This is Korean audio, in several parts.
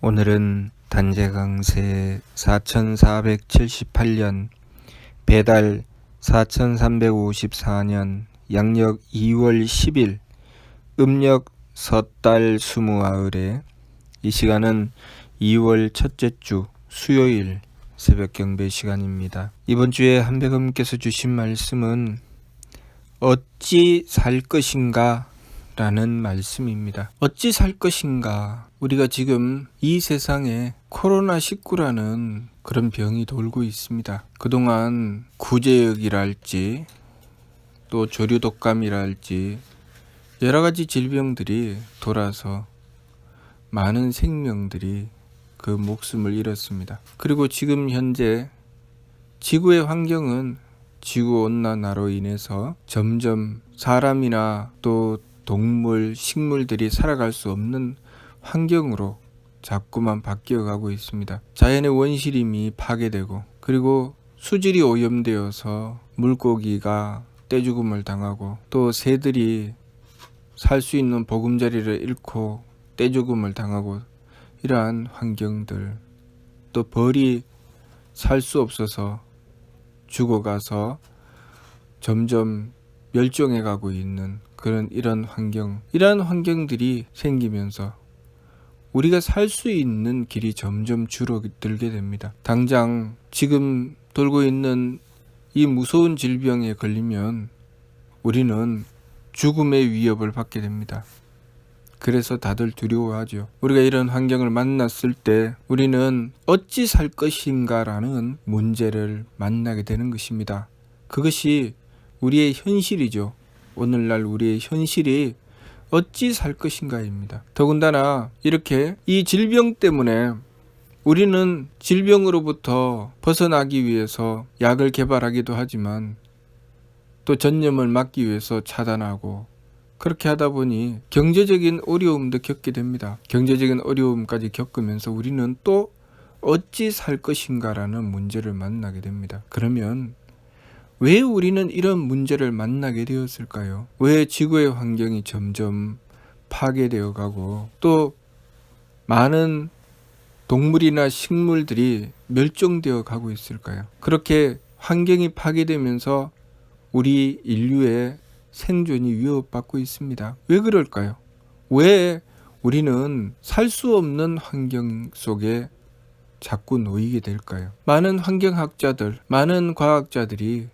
오늘은 단재강세 4478년 배달 4354년 양력 2월 10일 음력 섣달 20아을에 이 시간은 2월 첫째 주 수요일 새벽 경배 시간입니다. 이번 주에 한백음께서 주신 말씀은 어찌 살 것인가 라는 말씀입니다. 어찌 살 것인가? 우리가 지금 이 세상에 코로나19라는 그런 병이 돌고 있습니다. 그동안 구제역이랄지 또 조류독감이랄지 여러 가지 질병들이 돌아서 많은 생명들이 그 목숨을 잃었습니다. 그리고 지금 현재 지구의 환경은 지구온난화로 인해서 점점 사람이나 또 동물, 식물들이 살아갈 수 없는 환경으로 자꾸만 바뀌어가고 있습니다. 자연의 원시림이 파괴되고 그리고 수질이 오염되어서 물고기가 떼죽음을 당하고 또 새들이 살 수 있는 보금자리를 잃고 떼죽음을 당하고 이러한 환경들, 또 벌이 살 수 없어서 죽어가서 점점 멸종해 가고 있는 이런 이러한 환경들이 생기면서 우리가 살 수 있는 길이 점점 줄어들게 됩니다. 당장 지금 돌고 있는 이 무서운 질병에 걸리면 우리는 죽음의 위협을 받게 됩니다. 그래서 다들 두려워하죠. 우리가 이런 환경을 만났을 때 우리는 어찌 살 것인가라는 문제를 만나게 되는 것입니다. 그것이 우리의 현실이죠. 오늘날 우리의 현실이 어찌 살 것인가입니다. 더군다나 이렇게 이 질병 때문에 우리는 질병으로부터 벗어나기 위해서 약을 개발하기도 하지만 또 전염을 막기 위해서 차단하고 그렇게 하다 보니 경제적인 어려움도 겪게 됩니다. 경제적인 어려움까지 겪으면서 우리는 또 어찌 살 것인가라는 문제를 만나게 됩니다. 그러면 왜 우리는 이런 문제를 만나게 되었을까요? 왜 지구의 환경이 점점 파괴되어 가고 또 많은 동물이나 식물들이 멸종되어 가고 있을까요? 그렇게 환경이 파괴되면서 우리 인류의 생존이 위협받고 있습니다. 왜 그럴까요? 왜 우리는 살 수 없는 환경 속에 자꾸 놓이게 될까요? 많은 환경학자들, 많은 과학자들이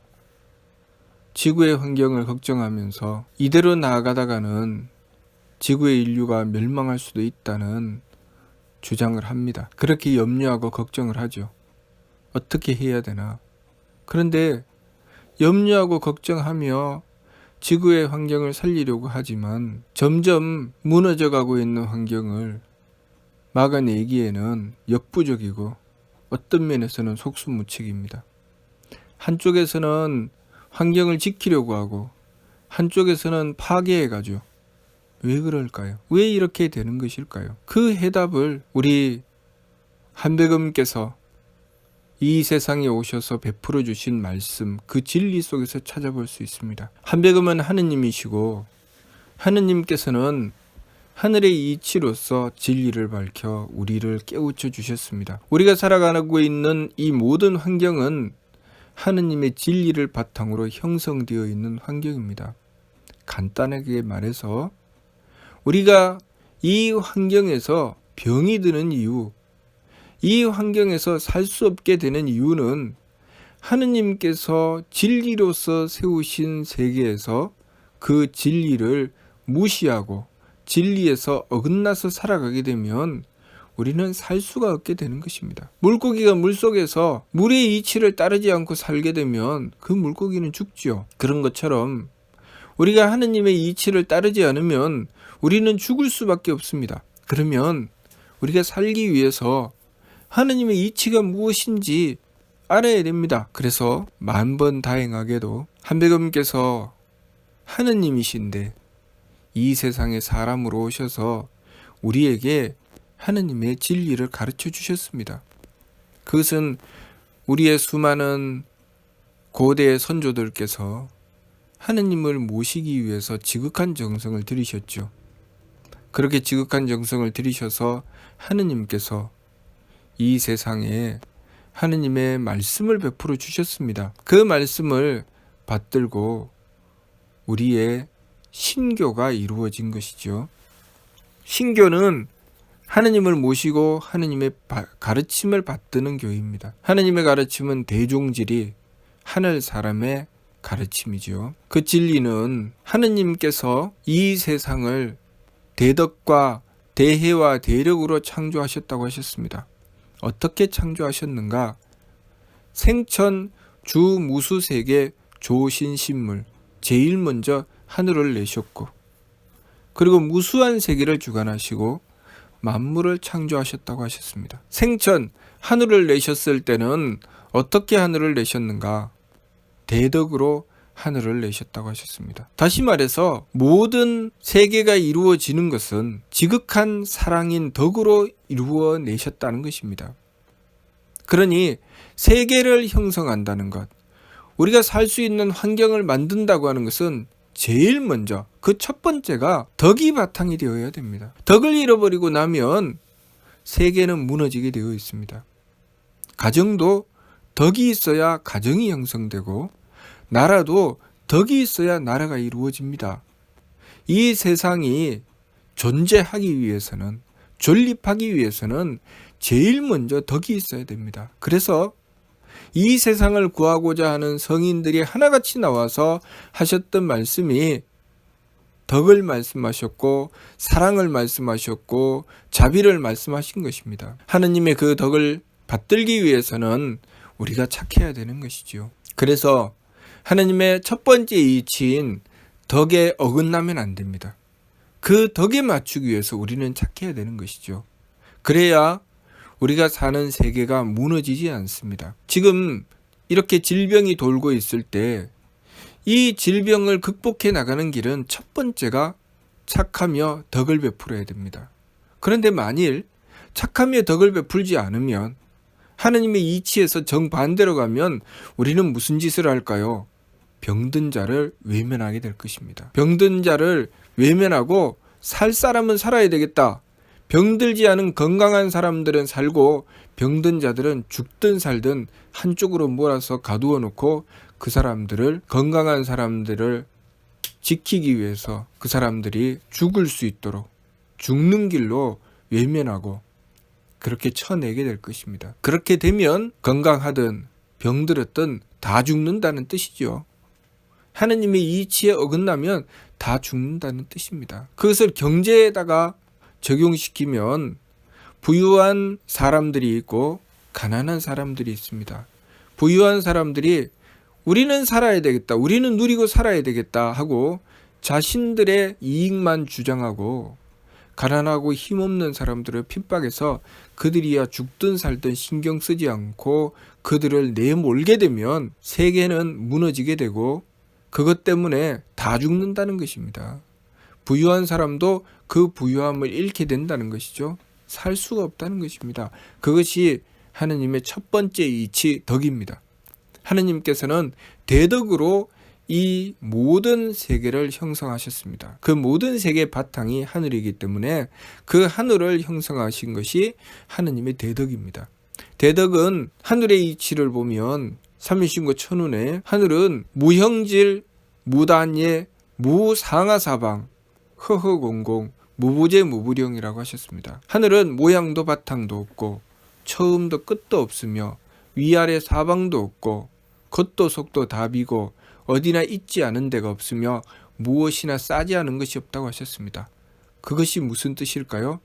지구의 환경을 걱정하면서 이대로 나아가다가는 지구의 인류가 멸망할 수도 있다는 주장을 합니다. 그렇게 염려하고 걱정을 하죠. 어떻게 해야 되나? 그런데 염려하고 걱정하며 지구의 환경을 살리려고 하지만 점점 무너져가고 있는 환경을 막아내기에는 역부족이고 어떤 면에서는 속수무책입니다. 한쪽에서는 환경을 지키려고 하고 한쪽에서는 파괴해가죠. 왜 그럴까요? 왜 이렇게 되는 것일까요? 그 해답을 우리 한백음께서 이 세상에 오셔서 베풀어 주신 말씀, 그 진리 속에서 찾아볼 수 있습니다. 한백음은 하느님이시고 하느님께서는 하늘의 이치로서 진리를 밝혀 우리를 깨우쳐 주셨습니다. 우리가 살아가고 있는 이 모든 환경은 하느님의 진리를 바탕으로 형성되어 있는 환경입니다. 간단하게 말해서 우리가 이 환경에서 병이 드는 이유, 이 환경에서 살 수 없게 되는 이유는 하느님께서 진리로서 세우신 세계에서 그 진리를 무시하고 진리에서 어긋나서 살아가게 되면 우리는 살 수가 없게 되는 것입니다. 물고기가 물속에서 물의 이치를 따르지 않고 살게 되면 그 물고기는 죽지요. 그런 것처럼 우리가 하느님의 이치를 따르지 않으면 우리는 죽을 수밖에 없습니다. 그러면 우리가 살기 위해서 하느님의 이치가 무엇인지 알아야 됩니다. 그래서 만번다행하게도 한백음께서 하느님이신데 이 세상에 사람으로 오셔서 우리에게 하느님의 진리를 가르쳐 주셨습니다. 그것은 우리의 수많은 고대 선조들께서 하느님을 모시기 위해서 지극한 정성을 들이셨죠. 그렇게 지극한 정성을 들이셔서 하느님께서 이 세상에 하느님의 말씀을 베풀어 주셨습니다. 그 말씀을 받들고 우리의 신교가 이루어진 것이죠. 신교는 하느님을 모시고 하느님의 가르침을 받드는 교회입니다. 하느님의 가르침은 대종질이 하늘 사람의 가르침이죠. 그 진리는 하느님께서 이 세상을 대덕과 대혜와 대력으로 창조하셨다고 하셨습니다. 어떻게 창조하셨는가? 생천 주무수세계 조신신물, 제일 먼저 하늘을 내셨고, 그리고 무수한 세계를 주관하시고 만물을 창조하셨다고 하셨습니다. 생천 하늘을 내셨을 때는 어떻게 하늘을 내셨는가? 대덕으로 하늘을 내셨다고 하셨습니다. 다시 말해서 모든 세계가 이루어지는 것은 지극한 사랑인 덕으로 이루어내셨다는 것입니다. 그러니 세계를 형성한다는 것, 우리가 살 수 있는 환경을 만든다고 하는 것은 제일 먼저 그 첫 번째가 덕이 바탕이 되어야 됩니다. 덕을 잃어버리고 나면 세계는 무너지게 되어 있습니다. 가정도 덕이 있어야 가정이 형성되고 나라도 덕이 있어야 나라가 이루어집니다. 이 세상이 존재하기 위해서는, 존립하기 위해서는 제일 먼저 덕이 있어야 됩니다. 그래서 이 세상을 구하고자 하는 성인들이 하나같이 나와서 하셨던 말씀이 덕을 말씀하셨고 사랑을 말씀하셨고 자비를 말씀하신 것입니다. 하느님의 그 덕을 받들기 위해서는 우리가 착해야 되는 것이죠. 그래서 하느님의 첫 번째 이치인 덕에 어긋나면 안 됩니다. 그 덕에 맞추기 위해서 우리는 착해야 되는 것이죠. 그래야 우리가 사는 세계가 무너지지 않습니다. 지금 이렇게 질병이 돌고 있을 때 이 질병을 극복해 나가는 길은 첫 번째가 착하며 덕을 베풀어야 됩니다. 그런데 만일 착하며 덕을 베풀지 않으면, 하느님의 이치에서 정반대로 가면 우리는 무슨 짓을 할까요? 병든 자를 외면하게 될 것입니다. 병든 자를 외면하고 살 사람은 살아야 되겠다. 병들지 않은 건강한 사람들은 살고 병든 자들은 죽든 살든 한쪽으로 몰아서 가두어 놓고 그 사람들을, 건강한 사람들을 지키기 위해서 그 사람들이 죽을 수 있도록 죽는 길로 외면하고 그렇게 쳐내게 될 것입니다. 그렇게 되면 건강하든 병들었든 다 죽는다는 뜻이죠. 하느님의 이치에 어긋나면 다 죽는다는 뜻입니다. 그것을 경제에다가 적용시키면 부유한 사람들이 있고 가난한 사람들이 있습니다. 부유한 사람들이 우리는 살아야 되겠다, 우리는 누리고 살아야 되겠다 하고 자신들의 이익만 주장하고, 가난하고 힘없는 사람들을 핍박해서 그들이야 죽든 살든 신경 쓰지 않고 그들을 내몰게 되면 세계는 무너지게 되고 그것 때문에 다 죽는다는 것입니다. 부유한 사람도 그 부유함을 잃게 된다는 것이죠. 살 수가 없다는 것입니다. 그것이 하느님의 첫 번째 이치 덕입니다. 하느님께서는 대덕으로 이 모든 세계를 형성하셨습니다. 그 모든 세계의 바탕이 하늘이기 때문에 그 하늘을 형성하신 것이 하느님의 대덕입니다. 대덕은 하늘의 이치를 보면 삼위신고 천운에 하늘은 무형질, 무단예, 무상하사방, 허허공공, 무부재 무부령이라고 하셨습니다. 하늘은 모양도 바탕도 없고 처음도 끝도 없으며 위아래 사방도 없고 겉도 속도 다 비고 어디나 있지 않은 데가 없으며 무엇이나 싸지 않은 것이 없다고 하셨습니다. 그것이 무슨 뜻일까요?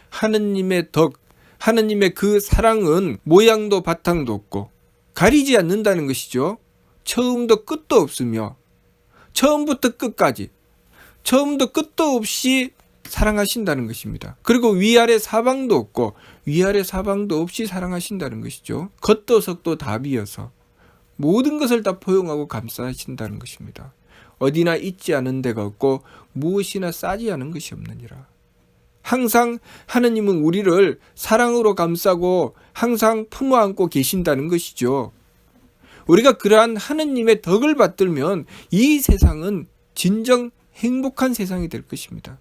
하느님의 덕, 하느님의 그 사랑은 모양도 바탕도 없고 가리지 않는다는 것이죠. 처음도 끝도 없으며 처음부터 끝까지 처음도 끝도 없이 사랑하신다는 것입니다. 그리고 위아래 사방도 없고 위아래 사방도 없이 사랑하신다는 것이죠. 겉도 속도 다 비어서 모든 것을 다 포용하고 감싸신다는 것입니다. 어디나 있지 않은 데가 없고 무엇이나 싸지 않은 것이 없느니라. 항상 하느님은 우리를 사랑으로 감싸고 항상 품어 안고 계신다는 것이죠. 우리가 그러한 하느님의 덕을 받들면 이 세상은 진정 행복한 세상이 될 것입니다.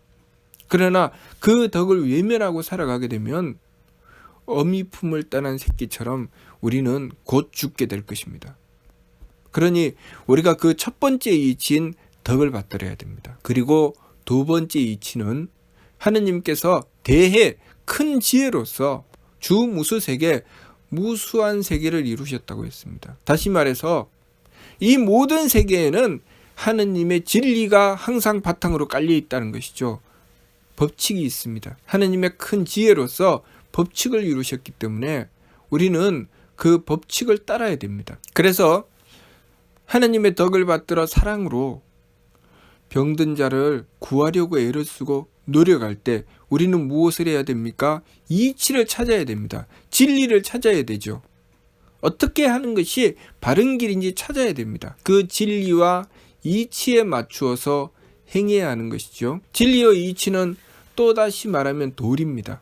그러나 그 덕을 외면하고 살아가게 되면 어미 품을 떠난 새끼처럼 우리는 곧 죽게 될 것입니다. 그러니 우리가 그 첫 번째 이치인 덕을 받들어야 됩니다. 그리고 두 번째 이치는 하느님께서 대해 큰 지혜로서 주무수세계 무수한 세계를 이루셨다고 했습니다. 다시 말해서 이 모든 세계에는 하느님의 진리가 항상 바탕으로 깔려 있다는 것이죠. 법칙이 있습니다. 하느님의 큰 지혜로서 법칙을 이루셨기 때문에 우리는 그 법칙을 따라야 됩니다. 그래서 하느님의 덕을 받들어 사랑으로 병든 자를 구하려고 애를 쓰고 노력할 때 우리는 무엇을 해야 됩니까? 이치를 찾아야 됩니다. 진리를 찾아야 되죠. 어떻게 하는 것이 바른 길인지 찾아야 됩니다. 그 진리와 이치에 맞추어서 행해야 하는 것이죠. 진리와 이치는 또다시 말하면 도리입니다.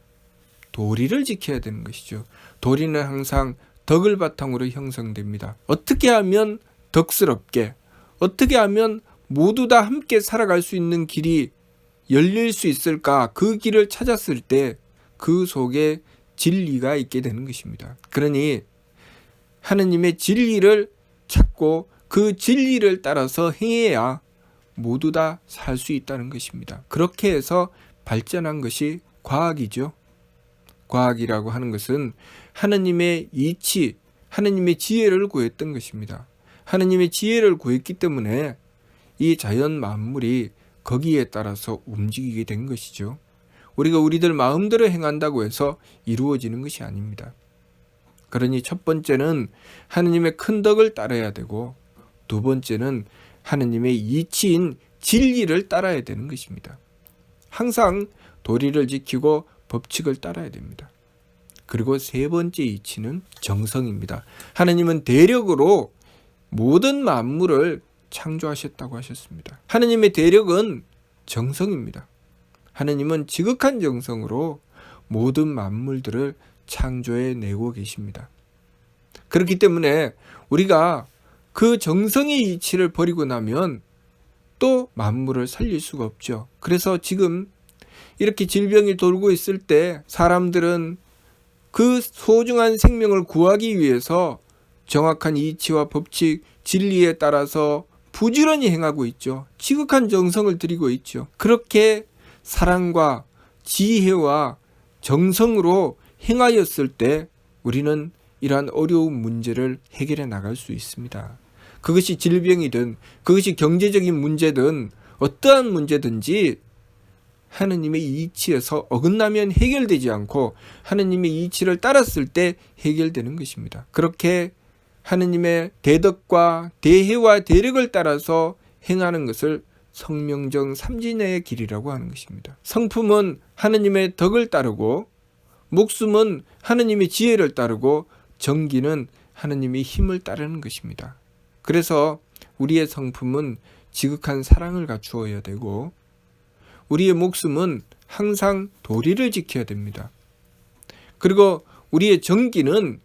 도리를 지켜야 되는 것이죠. 도리는 항상 덕을 바탕으로 형성됩니다. 어떻게 하면 덕스럽게, 어떻게 하면 모두 다 함께 살아갈 수 있는 길이 열릴 수 있을까? 그 길을 찾았을 때 그 속에 진리가 있게 되는 것입니다. 그러니 하느님의 진리를 찾고 그 진리를 따라서 행해야 모두 다 살 수 있다는 것입니다. 그렇게 해서 발전한 것이 과학이죠. 과학이라고 하는 것은 하느님의 이치, 하느님의 지혜를 구했던 것입니다. 하느님의 지혜를 구했기 때문에 이 자연 만물이 거기에 따라서 움직이게 된 것이죠. 우리가 우리들 마음대로 행한다고 해서 이루어지는 것이 아닙니다. 그러니 첫 번째는 하느님의 큰 덕을 따라야 되고, 두 번째는 하느님의 이치인 진리를 따라야 되는 것입니다. 항상 도리를 지키고 법칙을 따라야 됩니다. 그리고 세 번째 이치는 정성입니다. 하느님은 대력으로 모든 만물을 창조하셨다고 하셨습니다. 하느님의 대력은 정성입니다. 하느님은 지극한 정성으로 모든 만물들을 창조해 내고 계십니다. 그렇기 때문에 우리가 그 정성의 이치를 버리고 나면 또 만물을 살릴 수가 없죠. 그래서 지금 이렇게 질병이 돌고 있을 때 사람들은 그 소중한 생명을 구하기 위해서 정확한 이치와 법칙, 진리에 따라서 부지런히 행하고 있죠. 지극한 정성을 들이고 있죠. 그렇게 사랑과 지혜와 정성으로 행하였을 때 우리는 이러한 어려운 문제를 해결해 나갈 수 있습니다. 그것이 질병이든 그것이 경제적인 문제든 어떠한 문제든지 하느님의 이치에서 어긋나면 해결되지 않고 하느님의 이치를 따랐을 때 해결되는 것입니다. 그렇게 하느님의 대덕과 대혜와 대력을 따라서 행하는 것을 성명정 삼진의 길이라고 하는 것입니다. 성품은 하느님의 덕을 따르고, 목숨은 하느님의 지혜를 따르고, 정기는 하느님의 힘을 따르는 것입니다. 그래서 우리의 성품은 지극한 사랑을 갖추어야 되고, 우리의 목숨은 항상 도리를 지켜야 됩니다. 그리고 우리의 정기는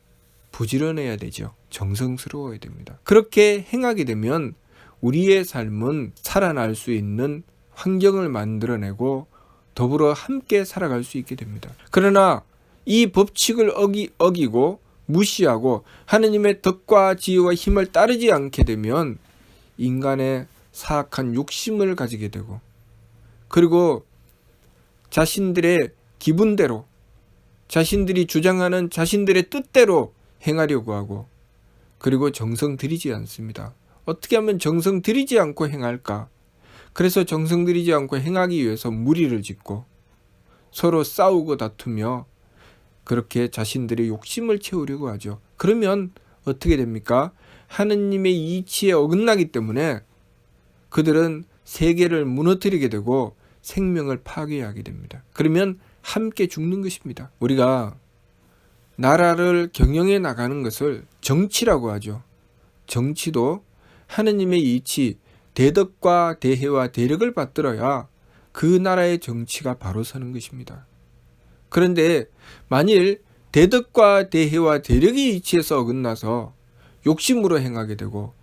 부지런해야 되죠. 정성스러워야 됩니다. 그렇게 행하게 되면 우리의 삶은 살아날 수 있는 환경을 만들어내고 더불어 함께 살아갈 수 있게 됩니다. 그러나 이 법칙을 어기고 무시하고 하느님의 덕과 지혜와 힘을 따르지 않게 되면 인간의 사악한 욕심을 가지게 되고, 그리고 자신들의 기분대로, 자신들이 주장하는 자신들의 뜻대로 행하려고 하고, 그리고 정성 들이지 않습니다. 어떻게 하면 정성 들이지 않고 행할까? 그래서 정성 들이지 않고 행하기 위해서 무리를 짓고 서로 싸우고 다투며 그렇게 자신들의 욕심을 채우려고 하죠. 그러면 어떻게 됩니까? 하느님의 이치에 어긋나기 때문에 그들은 세계를 무너뜨리게 되고 생명을 파괴하게 됩니다. 그러면 함께 죽는 것입니다. 우리가 나라를 경영해 나가는 것을 정치라고 하죠. 정치도 하느님의 이치, 대덕과 대혜와 대력을 받들어야 그 나라의 정치가 바로 서는 것입니다. 그런데 만일 대덕과 대혜와 대력의 이치에서 어긋나서 욕심으로 행하게 되고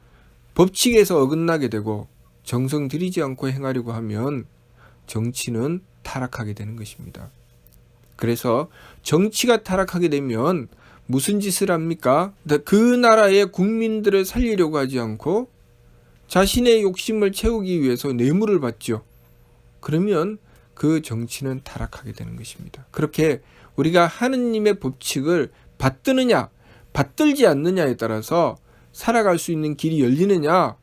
법칙에서 어긋나게 되고 정성 들이지 않고 행하려고 하면 정치는 타락하게 되는 것입니다. 그래서 정치가 타락하게 되면 무슨 짓을 합니까? 그 나라의 국민들을 살리려고 하지 않고 자신의 욕심을 채우기 위해서 뇌물을 받죠. 그러면 그 정치는 타락하게 되는 것입니다. 그렇게 우리가 하느님의 법칙을 받드느냐 받들지 않느냐에 따라서 살아갈 수 있는 길이 열리느냐,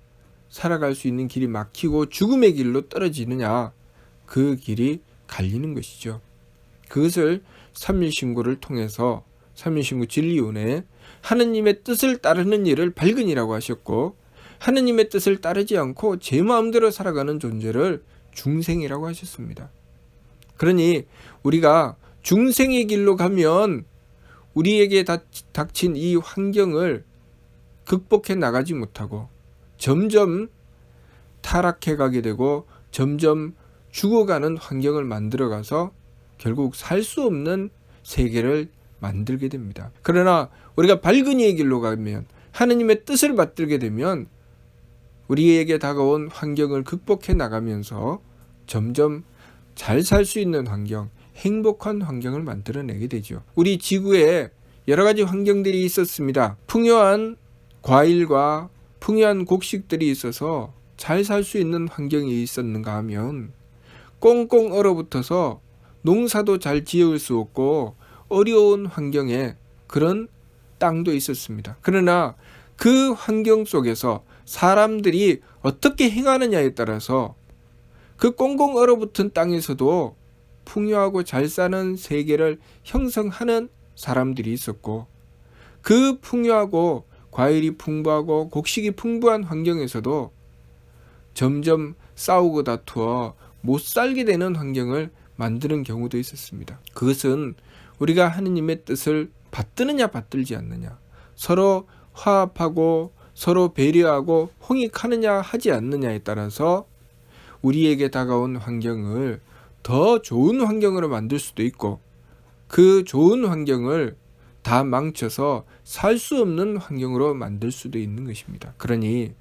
살아갈 수 있는 길이 막히고 죽음의 길로 떨어지느냐, 그 길이 갈리는 것이죠. 그것을 삼일신고를 통해서 삼일신고 진리운에 하느님의 뜻을 따르는 일을 발근이라고 하셨고, 하느님의 뜻을 따르지 않고 제 마음대로 살아가는 존재를 중생이라고 하셨습니다. 그러니 우리가 중생의 길로 가면 우리에게 닥친 이 환경을 극복해 나가지 못하고 점점 타락해 가게 되고 점점 죽어가는 환경을 만들어가서 결국 살 수 없는 세계를 만들게 됩니다. 그러나 우리가 밝은 이의 길로 가면, 하느님의 뜻을 받들게 되면 우리에게 다가온 환경을 극복해 나가면서 점점 잘 살 수 있는 환경, 행복한 환경을 만들어내게 되죠. 우리 지구에 여러 가지 환경들이 있었습니다. 풍요한 과일과 풍요한 곡식들이 있어서 잘 살 수 있는 환경이 있었는가 하면 꽁꽁 얼어붙어서 농사도 잘 지을 수 없고 어려운 환경에 그런 땅도 있었습니다. 그러나 그 환경 속에서 사람들이 어떻게 행하느냐에 따라서 그 꽁꽁 얼어붙은 땅에서도 풍요하고 잘 사는 세계를 형성하는 사람들이 있었고, 그 풍요하고 과일이 풍부하고 곡식이 풍부한 환경에서도 점점 싸우고 다투어 못 살게 되는 환경을 만드는 경우도 있었습니다. 그것은 우리가 하느님의 뜻을 받드느냐 받들지 않느냐, 서로 화합하고 서로 배려하고 홍익하느냐 하지 않느냐에 따라서 우리에게 다가온 환경을 더 좋은 환경으로 만들 수도 있고, 그 좋은 환경을 다 망쳐서 살 수 없는 환경으로 만들 수도 있는 것입니다. 그러니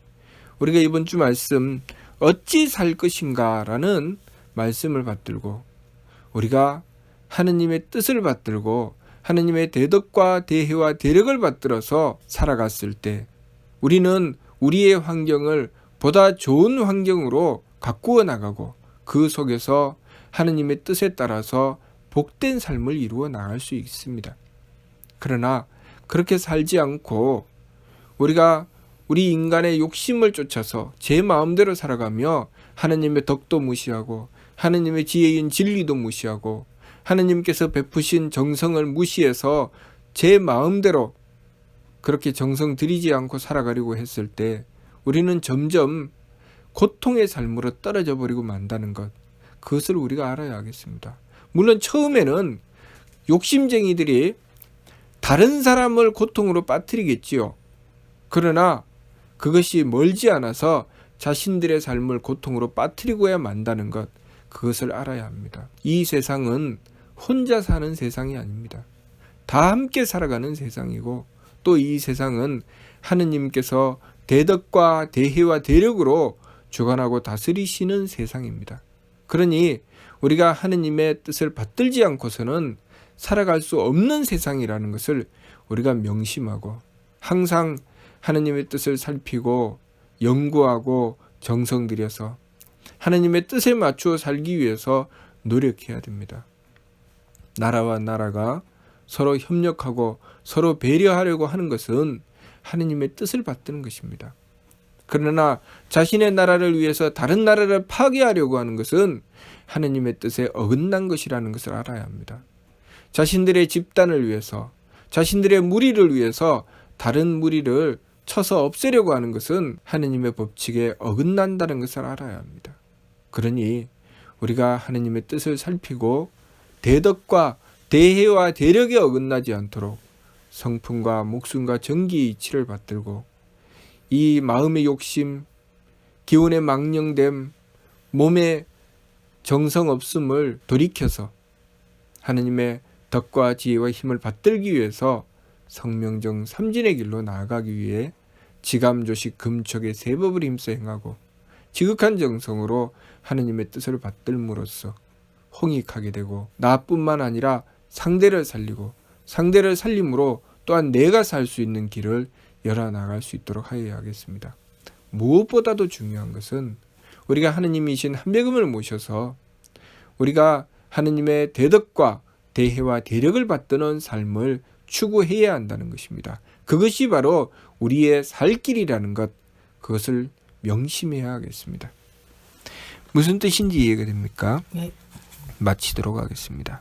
우리가 이번 주 말씀 어찌 살 것인가 라는 말씀을 받들고 우리가 하느님의 뜻을 받들고 하느님의 대덕과 대혜와 대력을 받들어서 살아갔을 때 우리는 우리의 환경을 보다 좋은 환경으로 가꾸어 나가고 그 속에서 하느님의 뜻에 따라서 복된 삶을 이루어 나갈 수 있습니다. 그러나 그렇게 살지 않고 우리가 우리 인간의 욕심을 쫓아서 제 마음대로 살아가며 하느님의 덕도 무시하고 하느님의 지혜인 진리도 무시하고 하느님께서 베푸신 정성을 무시해서 제 마음대로 그렇게 정성 들이지 않고 살아가려고 했을 때 우리는 점점 고통의 삶으로 떨어져 버리고 만다는 것, 그것을 우리가 알아야 하겠습니다. 물론 처음에는 욕심쟁이들이 다른 사람을 고통으로 빠뜨리겠지요. 그러나 그것이 멀지 않아서 자신들의 삶을 고통으로 빠뜨리고야 만다는 것, 그것을 알아야 합니다. 이 세상은 혼자 사는 세상이 아닙니다. 다 함께 살아가는 세상이고, 또 이 세상은 하느님께서 대덕과 대혜와 대력으로 주관하고 다스리시는 세상입니다. 그러니 우리가 하느님의 뜻을 받들지 않고서는 살아갈 수 없는 세상이라는 것을 우리가 명심하고 항상 하느님의 뜻을 살피고 연구하고 정성 들여서 하느님의 뜻에 맞추어 살기 위해서 노력해야 됩니다. 나라와 나라가 서로 협력하고 서로 배려하려고 하는 것은 하느님의 뜻을 받드는 것입니다. 그러나 자신의 나라를 위해서 다른 나라를 파괴하려고 하는 것은 하느님의 뜻에 어긋난 것이라는 것을 알아야 합니다. 자신들의 집단을 위해서, 자신들의 무리를 위해서 다른 무리를 쳐서 없애려고 하는 것은 하느님의 법칙에 어긋난다는 것을 알아야 합니다. 그러니 우리가 하느님의 뜻을 살피고 대덕과 대혜와 대력에 어긋나지 않도록 성품과 목숨과 정기의 이치를 받들고 이 마음의 욕심, 기운의 망령됨, 몸의 정성 없음을 돌이켜서 하느님의 덕과 지혜와 힘을 받들기 위해서 성명정 삼진의 길로 나아가기 위해 지감조식 금척의 세법을 힘써 행하고 지극한 정성으로 하느님의 뜻을 받들므로써 홍익하게 되고 나뿐만 아니라 상대를 살리고 상대를 살림으로 또한 내가 살 수 있는 길을 열어나갈 수 있도록 하여야 하겠습니다. 무엇보다도 중요한 것은 우리가 하느님이신 한백음을 모셔서 우리가 하느님의 대덕과 대혜와 대력을 받드는 삶을 추구해야 한다는 것입니다. 그것이 바로 우리의 살 길이라는 것, 그것을 명심해야 하겠습니다. 무슨 뜻인지 이해가 됩니까? 네. 마치도록 하겠습니다.